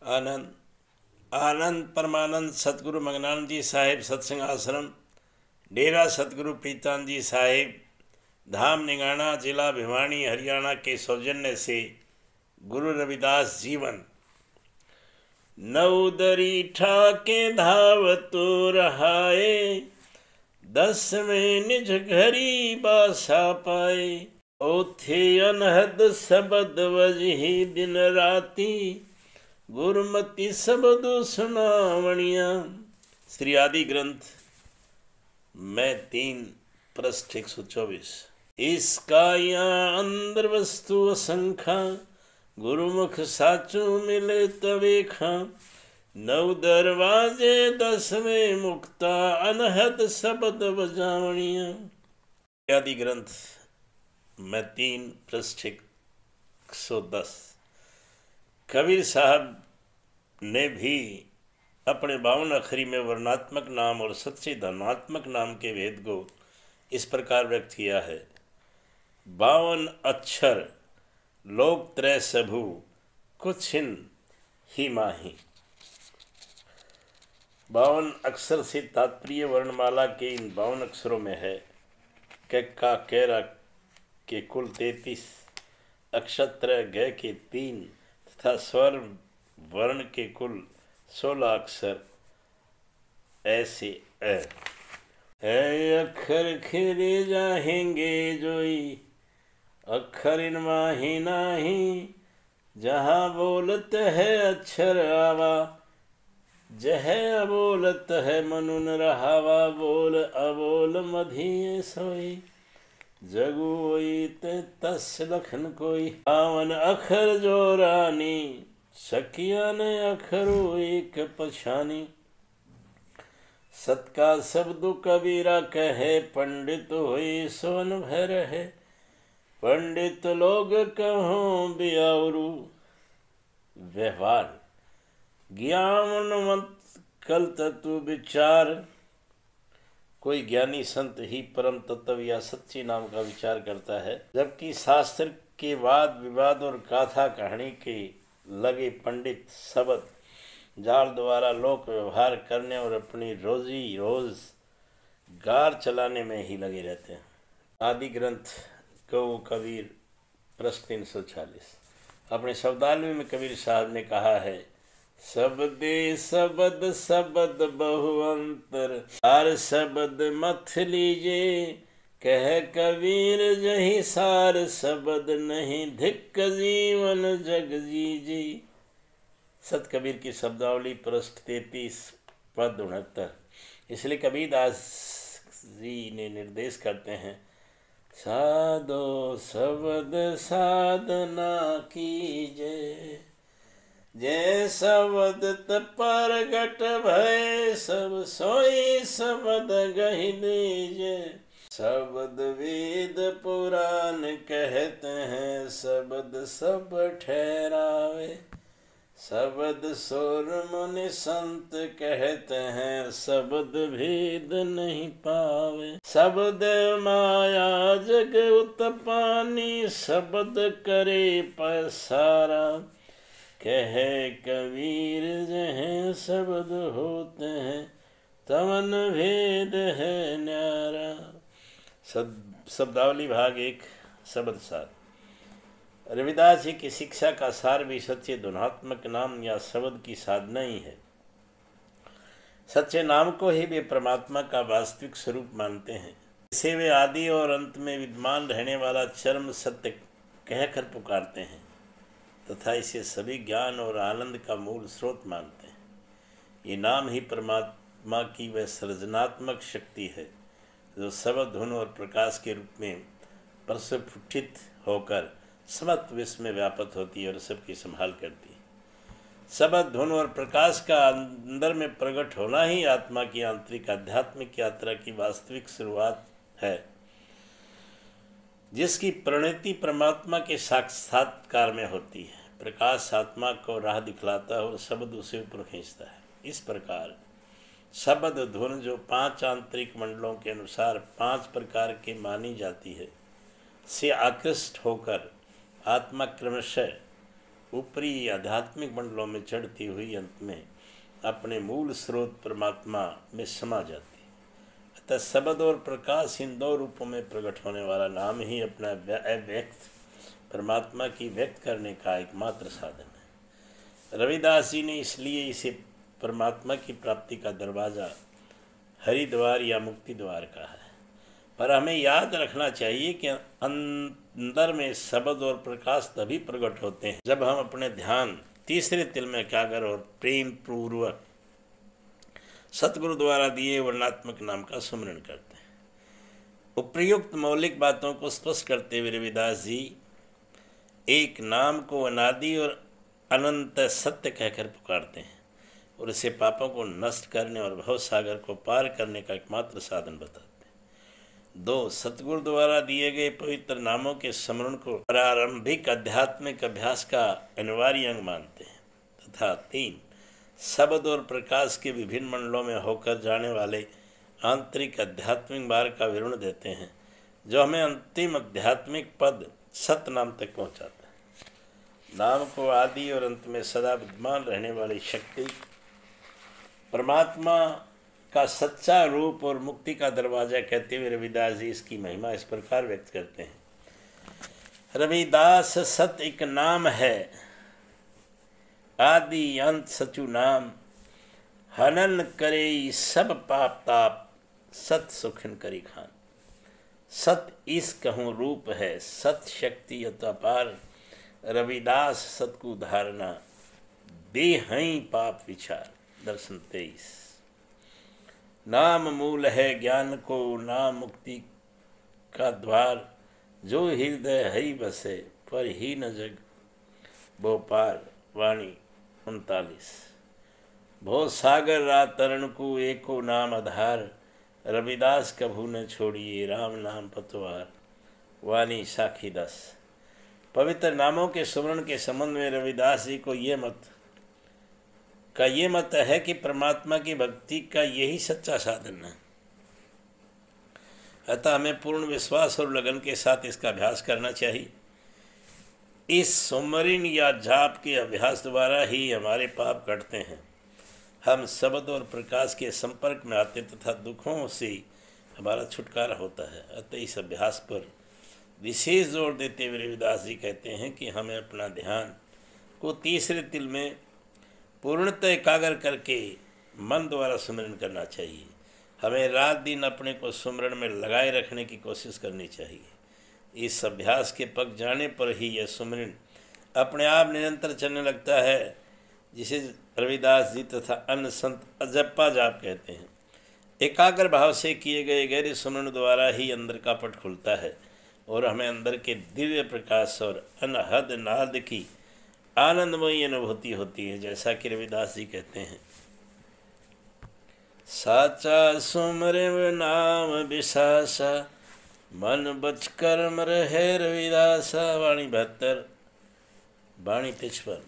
आनंद आनंद परमानंद सतगुरु मंगनानंद जी साहिब सत्संग आश्रम डेरा सतगुरु प्रीतानंद जी साहिब धाम निगाना जिला भिवानी हरियाणा के सौजन्य से गुरु रविदास जीवन नवदरी ठाके धावतो रहाए 10वें निज घरी बासा पाए ओथे अनहद सबद वजही दिन राती गुरमति सबद सुनावणिया। श्री आदि ग्रंथ मैं 3 पृष्ठ 124। इसका यहाँ अंदर वस्तु असंख्या गुरुमुख साचू मिले तवेखा 9 दरवाजे 10वें मुक्ता अनहद शब्द बजावणिया। आदि ग्रंथ मैं 3 पृष्ठ 110। कबीर साहब ने भी अपने 52 अखरी में वर्णात्मक नाम और सच्चे धनात्मक नाम के भेद को इस प्रकार व्यक्त किया है। 52 अक्षर लोक त्रय सबू कुछिन ही माही। 52 अक्षर से तात्पर्य वर्णमाला के इन 52 अक्षरों में है। का कैरा के कुल 33 अक्षत्र ग के 3 तथा स्वर वर्ण के कुल 16 अक्षर ऐसे है अक्षर खिरे जाएंगे जोई अक्षर इन माही नाही जहाँ बोलत है अक्षर आवा जह अबोलत है मनुन रहावा बोल अबोल मधिये सोई जगु तस लखन कोई 52 अखर जो रानी सखिया ने अखरो एक पछानी। सत का शब्द कबीरा कहे पंडित हुई सोन भर है पंडित लोग कहो बियारू व्यवहार ज्ञान मत कल तत्व विचार। कोई ज्ञानी संत ही परम तत्व या सच्ची नाम का विचार करता है, जबकि शास्त्र के वाद विवाद और गाथा कहानी के लगे पंडित शब्द जाल द्वारा लोक व्यवहार करने और अपनी रोजी रोजगार चलाने में ही लगे रहते हैं। आदि ग्रंथ को कबीर पृष्ठ 340। अपने शब्दावली में कबीर साहब ने कहा है सबदे सबद सबद बहुअंतर सार सबद मथ लीजे कह कबीर जही सार सबद नहीं धिक्क जीवन जग जीजी। सत कबीर की शब्दावली पृष्ठ 33 पद 69। इसलिए कबीर दास जी ने निर्देश करते हैं साधो शब्द साधना कीजे जय शब्द प्रगट भय सब सोई शब्द गहि लीजे। शब्द वेद पुराण कहते हैं शब्द सब ठहरावे शब्द सुर मुनि संत कहते हैं शब्द भेद नहीं पावे। शब्द माया जग उत्पानी शब्द करे पसारा कहे कबीर जहाँ शब्द होते हैं तमन भेद है न्यारा। शब्दावली भाग 1 शब्द सार। रविदास जी की शिक्षा का सार भी सच्चे धुनात्मक नाम या शब्द की साधना ही है। सच्चे नाम को ही वे परमात्मा का वास्तविक स्वरूप मानते हैं। इसे वे आदि और अंत में विद्यमान रहने वाला चरम सत्य कहकर पुकारते हैं तथा इसे सभी ज्ञान और आनंद का मूल स्रोत मानते हैं। ये नाम ही परमात्मा की वह सृजनात्मक शक्ति है जो शब्द धुन और प्रकाश के रूप में प्रस्फुटित होकर समस्त विश्व में व्यापक होती है और सबकी संभाल करती है। शब्द धुन और प्रकाश का अंदर में प्रकट होना ही आत्मा की आंतरिक आध्यात्मिक यात्रा की वास्तविक शुरुआत है, जिसकी परिणति परमात्मा के साक्षात्कार में होती है। प्रकाश आत्मा को राह दिखलाता है और शब्द उसे ऊपर खींचता है। इस प्रकार शब्द धुन जो 5 आंतरिक मंडलों के अनुसार 5 प्रकार के मानी जाती है से आकृष्ट होकर आत्मा क्रमशः ऊपरी आध्यात्मिक मंडलों में चढ़ती हुई अंत में अपने मूल स्रोत परमात्मा में समा जाती है। अतः शब्द और प्रकाश इन दो रूपों में प्रकट होने वाला नाम ही अपना व्यक्त परमात्मा की व्यक्त करने का एकमात्र साधन है। रविदास जी ने इसलिए इसे परमात्मा की प्राप्ति का दरवाज़ा, हरिद्वार या मुक्ति द्वार कहा है। पर हमें याद रखना चाहिए कि अंदर में शब्द और प्रकाश तभी प्रकट होते हैं जब हम अपने ध्यान तीसरे तिल में एकाग्र और प्रेम पूर्वक सतगुरु द्वारा दिए वर्णात्मक नाम का सुमरण करते हैं। उपर्युक्त मौलिक बातों को स्पष्ट करते हुए रविदास जी एक नाम को अनादि और अनंत सत्य कहकर पुकारते हैं और इसे पापों को नष्ट करने और भव सागर को पार करने का एकमात्र साधन बताते हैं। 2. सतगुरु द्वारा दिए गए पवित्र नामों के स्मरण को प्रारंभिक आध्यात्मिक अभ्यास का अनिवार्य अंग मानते हैं तथा 3. शब्द और प्रकाश के विभिन्न मंडलों में होकर जाने वाले आंतरिक आध्यात्मिक मार्ग का विवरण देते हैं जो हमें अंतिम आध्यात्मिक पद सत नाम तक पहुँचाता है। नाम को आदि और अंत में सदा विद्यमान रहने वाली शक्ति परमात्मा का सच्चा रूप और मुक्ति का दरवाजा कहते हुए रविदास जी इसकी महिमा इस प्रकार व्यक्त करते हैं। रविदास सत एक नाम है, आदि अंत सचु नाम, हनन करे सब पाप ताप, सत सुखन करी खान। सत इस कहूँ रूप है, सत शक्ति अपार, रविदास सत को धारणा, दे हई पाप विचार। दर्शन 23। नाम मूल है ज्ञान को, नाम मुक्ति का द्वार, जो हृदय हरि बसे पर ही न जग वो पार। वाणी 39। भो सागर रा तरण को एको नाम आधार, रविदास कभू न छोड़िए राम नाम पतवार। वाणी साखी 10। पवित्र नामों के सुमरण के संबंध में रविदास जी को ये मत है कि परमात्मा की भक्ति का यही सच्चा साधन है। अतः हमें पूर्ण विश्वास और लगन के साथ इसका अभ्यास करना चाहिए। इस सुमरन या जाप के अभ्यास द्वारा ही हमारे पाप कटते हैं, हम शब्द और प्रकाश के संपर्क में आते तथा दुखों से हमारा छुटकारा होता है। अतः इस अभ्यास पर विशेष जोर देते हुए रविदास जी कहते हैं कि हमें अपना ध्यान को तीसरे तिल में पूर्णतः एकाग्र करके मन द्वारा सुमरण करना चाहिए। हमें रात दिन अपने को सुमरण में लगाए रखने की कोशिश करनी चाहिए। इस अभ्यास के पक जाने पर ही यह सुमरण अपने आप निरंतर चलने लगता है, जिसे रविदास जी तथा अन्य संत अजप्पा जाप कहते हैं। एकाग्र भाव से किए गए गहरे सुमरण द्वारा ही अंदर का पट खुलता है और हमें अंदर के दिव्य प्रकाश और अनहद नाद की आनंदमयी अनुभूति होती है। जैसा कि रविदास जी कहते हैं, साचा सुमरे नाम विशासा, मन बच कर्म रहे रविदासा। वाणी 72। वाणी 53।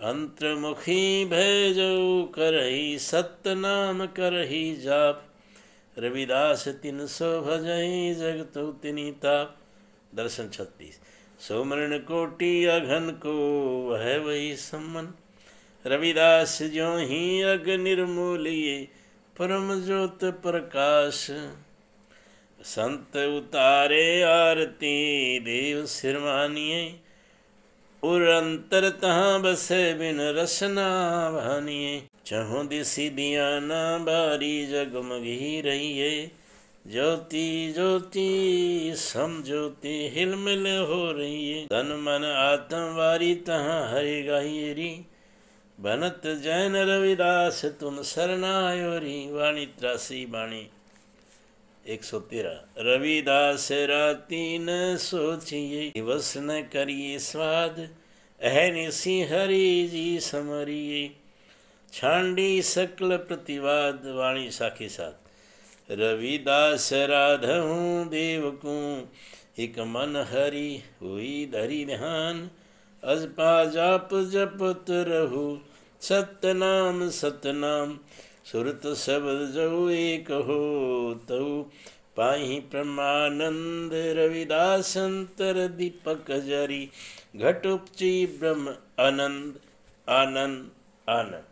अंतर्मुखी भैजऊ करही, सत्य नाम करही जाप, रविदास 300 भजई जगतु तिनी ताप। दर्शन 36। सुमरण कोटि अघन को वह वही सम्मन, रविदास ज्यों ही अग निर्मूलिए परम ज्योत प्रकाश। संत उतारे आरती देव सिर मानिए, उर अंतर तहाँ बसे बिन रसना भानिए। चहुँ दिसी दिया ना बारी जगमगी रहिए, ज्योति ज्योति सम ज्योति हिलमिल हो रही है। तन मन आत्म वारी तहाँ हरि गायरी, बनत जैन रविदास तुम शरणायोरी। वाणी 83। वाणी 113। रविदास राती न सोचिए, दिवस न करिए स्वाद, अहनिसी हरि जी समरिए, छांडी सकल प्रतिवाद। वाणी साखी 7। रविदास राधहूँ देव को, एक मन हरि हुई धरि ध्यान, अजपा जाप जपत रहु, सतनाम सतनाम, सुरत शब्द जो एक हो तऊ, पाहि परमानंद रविदास अंतर दीपक जरी घट उपजी ब्रह्म आनंद आनंद आनंद।